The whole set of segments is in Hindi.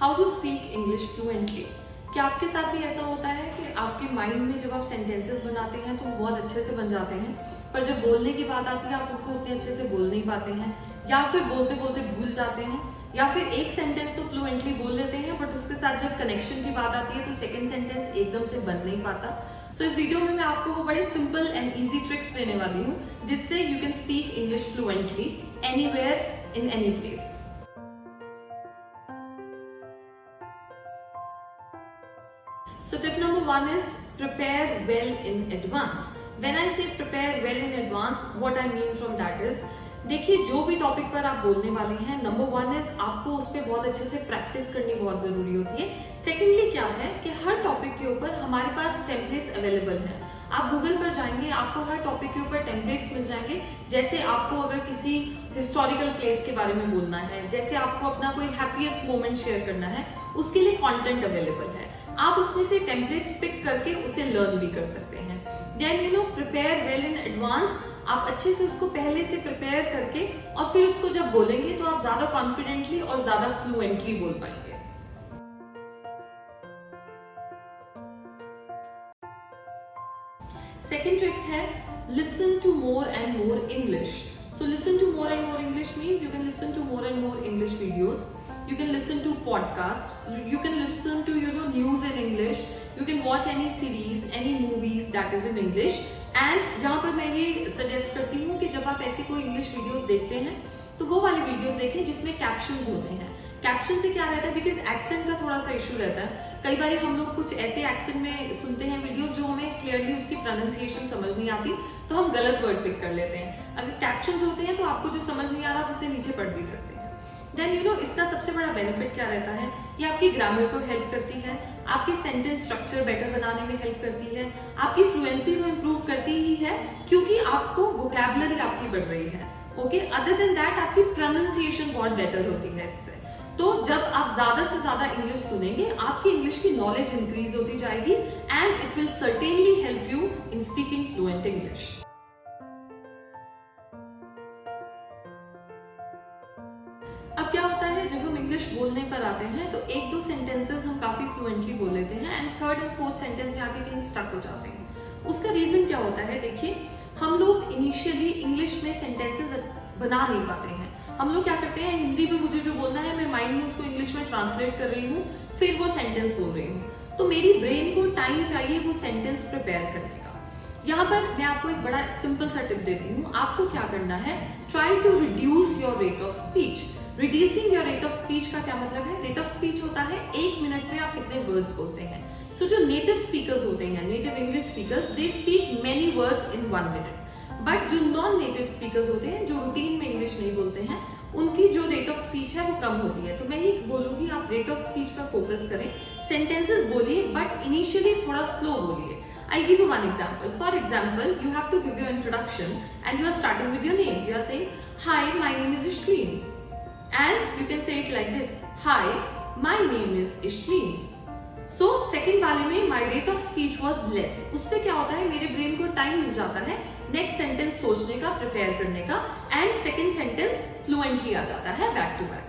How to speak English fluently. क्या आपके साथ भी ऐसा होता है कि आपके माइंड में जब आप सेंटेंसेस बनाते हैं तो बहुत अच्छे से बन जाते हैं, पर जब बोलने की बात आती है आप उनको उतने अच्छे से बोल नहीं पाते हैं, या फिर बोलते बोलते भूल जाते हैं, या फिर एक सेंटेंस तो फ्लुएंटली बोल लेते हैं बट उसके साथ जब कनेक्शन की बात आती है तो सेकंड सेंटेंस एकदम से बन नहीं पाता। सो इस वीडियो में मैं आपको वो बड़े सिंपल एंड इजी ट्रिक्स देने वाली हूँ जिससे you can speak English fluently anywhere in any place. So tip number 1 is prepare well in advance. When I say prepare well in advance, what I mean from that is, देखिए जो भी टॉपिक पर आप बोलने वाले हैं, नंबर 1 इज आपको उस पर बहुत अच्छे से प्रैक्टिस करनी बहुत जरूरी होती है। सेकेंडली क्या है कि हर टॉपिक के ऊपर हमारे पास टेम्पलेट्स अवेलेबल हैं। आप गूगल पर जाएंगे, आपको हर टॉपिक के ऊपर टेम्पलेट्स मिल जाएंगे। जैसे आपको अगर किसी हिस्टोरिकल प्लेस के बारे में बोलना है, जैसे आपको अपना कोई हैप्पीएस्ट मोमेंट शेयर करना है, उसके लिए कंटेंट अवेलेबल है। आप उसमें से टेम्पलेट्स पिक करके उसे लर्न भी कर सकते हैं। Then prepare well in advance. आप अच्छे से उसको पहले से प्रिपेयर करके और फिर उसको जब बोलेंगे तो आप ज्यादा कॉन्फिडेंटली और ज्यादा फ्लुएंटली बोल पाएंगे। सेकेंड ट्रिक है listen to more and more English. So listen to more and more English means you can listen to more and more English videos. You can listen to podcasts. You can listen to news in English. You can watch any series, any movies that is in English. And यहाँ पर मैं ये suggest करती हूँ कि जब आप ऐसी कोई English videos देखते हैं तो वो वाली videos देखें जिसमें captions होते हैं। कैप्शन से क्या रहता है, बिकॉज एक्सेंट का थोड़ा सा इशू रहता है। कई बार हम लोग कुछ ऐसे एक्सेंट में सुनते हैं वीडियोस जो हमें क्लियरली उसकी प्रोनाउंसिएशन समझ नहीं आती, तो हम गलत वर्ड पिक कर लेते हैं। अगर कैप्शंस होते हैं तो आपको जो समझ नहीं आ रहा आप उसे नीचे पढ़ भी सकते हैं। देन इसका सबसे बड़ा बेनिफिट क्या रहता है, ये आपकी ग्रामर को हेल्प करती है, आपकी सेंटेंस स्ट्रक्चर बेटर बनाने में हेल्प करती है, आपकी फ्लुएंसी को इम्प्रूव करती ही है क्योंकि आपको वोकैबुलरी आपकी बढ़ रही है। ओके, अदर देन दैट आपकी प्रोनाउंसिएशन बहुत बेटर होती है इससे। तो जब आप ज्यादा से ज्यादा इंग्लिश सुनेंगे आपकी इंग्लिश की नॉलेज इंक्रीज होती जाएगी and it will certainly help you in speaking fluent English. अब क्या होता है, जब हम इंग्लिश बोलने पर आते हैं तो एक दो सेंटेंसेस हम काफी फ्लुएंटली बोल लेते हैं and third and fourth sentence में आके कहीं स्टक हो जाते हैं। उसका रीजन क्या होता है, देखिए हम लोग इनिशियली इंग्लिश में सेंटेंसेस बना नहीं पाते हैं। हम लोग क्या करते हैं, हिंदी में मुझे जो बोलना है मैं माइंड में उसको इंग्लिश में ट्रांसलेट कर रही हूँ, फिर वो सेंटेंस बोल रही हूँ। तो मेरी ब्रेन को टाइम चाहिए वो सेंटेंस प्रिपेयर करने का। यहाँ पर मैं आपको एक बड़ा सिंपल सा टिप देती हूँ। आपको क्या करना है, try to reduce your rate of speech. Reducing your rate of speech का क्या मतलब है, रेट ऑफ स्पीच होता है 1 मिनट में आप कितने वर्ड्स बोलते हैं। सो जो नेटिव स्पीकर्स होते हैं, native English speakers, they speak many words in 1 minute. But जो नॉन नेटिव स्पीकर्स होते हैं, जो रूटीन में इंग्लिश नहीं बोलते हैं, उनकी जो रेट ऑफ स्पीच है वो कम होती है। तो मैं ये बोलूंगी आप रेट ऑफ स्पीच पर फोकस करें, सेंटेंसेस बोलिए बट इनिशियली थोड़ा स्लो बोलिए। I'll give you one example. For example, you have to give your introduction and you are starting with your name. You are saying, "Hi, my name is Ishleen." And you can say it like this, "Hi, my name is Ishleen." So second वाले में my rate of speech was less. उससे क्या होता है, मेरे ब्रेन को टाइम मिल जाता है नेक्स्ट सेंटेंस सोचने का, प्रिपेयर करने का, एंड सेकेंड सेंटेंस फ्लुएंटली आ जाता है बैक टू बैक।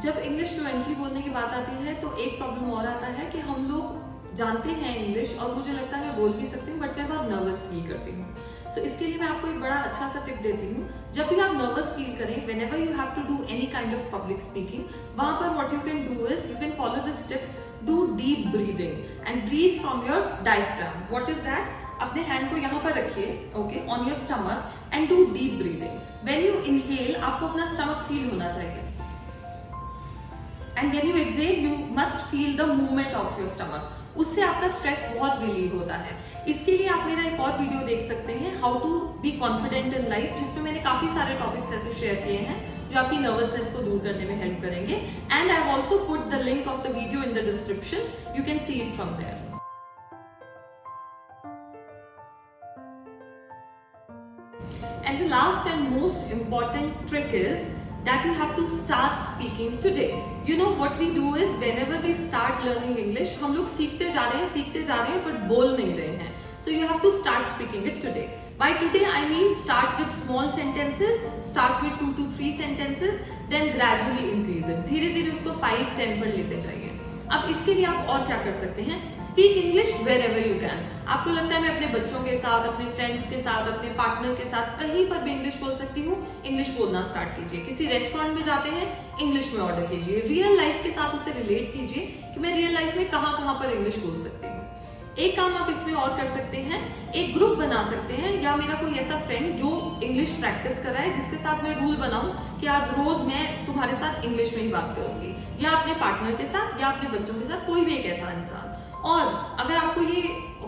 जब इंग्लिश फ्लुएंटली बोलने की बात आती है तो एक प्रॉब्लम और आता है कि हम लोग जानते हैं इंग्लिश और मुझे लगता है मैं बोल भी सकती हूँ बट मैं बहुत नर्वस फील करती हूँ। सो इसके लिए मैं आपको एक बड़ा अच्छा सा टिप देती हूँ। जब भी आप नर्वस फील करें, whenever you have to do any kind of public speaking, वहां पर what you can do is you can follow this tip, do deep breathing and breathe from your diaphragm. What is that? अपने हैंड को यहाँ पर रखिए, okay, on your stomach and do deep breathing. When you inhale, आपको अपना stomach feel होना चाहिए, and when you exhale, you must feel the movement of your stomach. उससे आपका स्ट्रेस बहुत रिलीव होता है। इसके लिए आप मेरा एक और वीडियो देख सकते हैं, how to be confident in life, जिसमें मैंने काफी सारे टॉपिक्स ऐसे शेयर किए हैं जो आपकी नर्वसनेस को दूर करने में हेल्प करेंगे। And I have also put the link of the video in the description, you can see it from there. And the last and most important trick is that you have to start speaking today. You know what we do is whenever we start learning English, हम लोग सीखते जा रहे हैं but बोल नहीं रहे हैं. So you have to start speaking it today. By today I mean start with small sentences, start with 2 to 3 sentences, then gradually increase it. धीरे धीरे उसको 5-10 पर लेते जाइए। अब इसके लिए आप और क्या कर सकते हैं? Speak English wherever you can. आपको लगता है मैं अपने बच्चों के साथ, अपने फ्रेंड्स के साथ, अपने पार्टनर के साथ कहीं पर भी इंग्लिश बोल सकती हूँ, इंग्लिश बोलना स्टार्ट कीजिए। किसी रेस्टोरेंट में जाते हैं, इंग्लिश में ऑर्डर कीजिए। रियल लाइफ के साथ उसे रिलेट कीजिए कि मैं रियल लाइफ में कहाँ कहाँ पर इंग्लिश बोल सकती हूँ। एक काम आप इसमें और कर सकते हैं, एक ग्रुप बना सकते हैं, या मेरा कोई ऐसा फ्रेंड जो इंग्लिश प्रैक्टिस कर रहा है जिसके साथ मैं रूल बनाऊं कि आज रोज मैं तुम्हारे साथ इंग्लिश में ही बात करूंगी, या अपने पार्टनर के साथ या अपने बच्चों के साथ, कोई भी एक ऐसा इंसान। और अगर आपको ये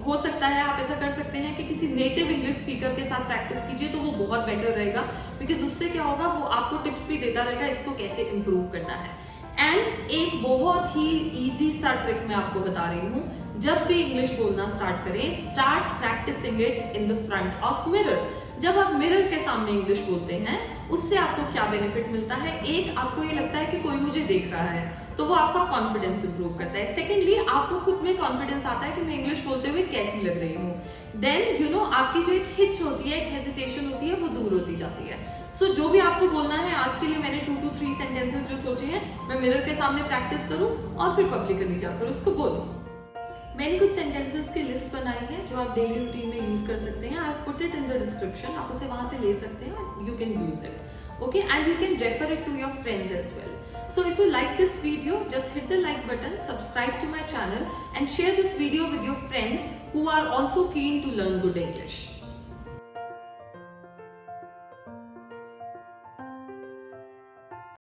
हो सकता है, आप ऐसा कर सकते हैं कि किसी नेटिव इंग्लिश स्पीकर के साथ प्रैक्टिस कीजिए, तो वो बहुत बेटर रहेगा, बिकॉज उससे क्या होगा, वो आपको टिप्स भी देता रहेगा इसको कैसे इंप्रूव करना है। एंड एक बहुत ही इजी सा ट्रिक मैं आपको बता रही हूँ, जब भी इंग्लिश बोलना स्टार्ट करें, start practicing it in the front of mirror. जब आप मिरर के सामने इंग्लिश बोलते हैं, उससे आपको क्या बेनिफिट मिलता है? एक, आपको ये लगता है कि कोई मुझे देख रहा है, तो वो आपका कॉन्फिडेंस इंप्रूव करता है। सेकेंडली, आपको खुद में कॉन्फिडेंस आता है कि मैं इंग्लिश बोलते हुए कैसी लग रही हूँ। देन यू नो, आपकी जो एक हिच होती है, एक हेजिटेशन होती है, वो दूर होती जाती है। सो जो भी आपको बोलना है, आज के लिए मैंने 2 to 3 सेंटेंसेस जो सोचे हैं, मैं मिरर के सामने प्रैक्टिस करूं और फिर पब्लिकली जाकर उसको बोलूं। मैंने कुछ सेंटेंसेस की लिस्ट बनाई है जो आप डेली रूटीन में यूज कर सकते हैं। I put it in the description, आप उसे वहां से ले सकते हैं, you can use it, okay, and you can refer it to your friends as well. So if you like this video, just hit the like button, subscribe to my channel and share this video with your friends who are also keen to learn good English.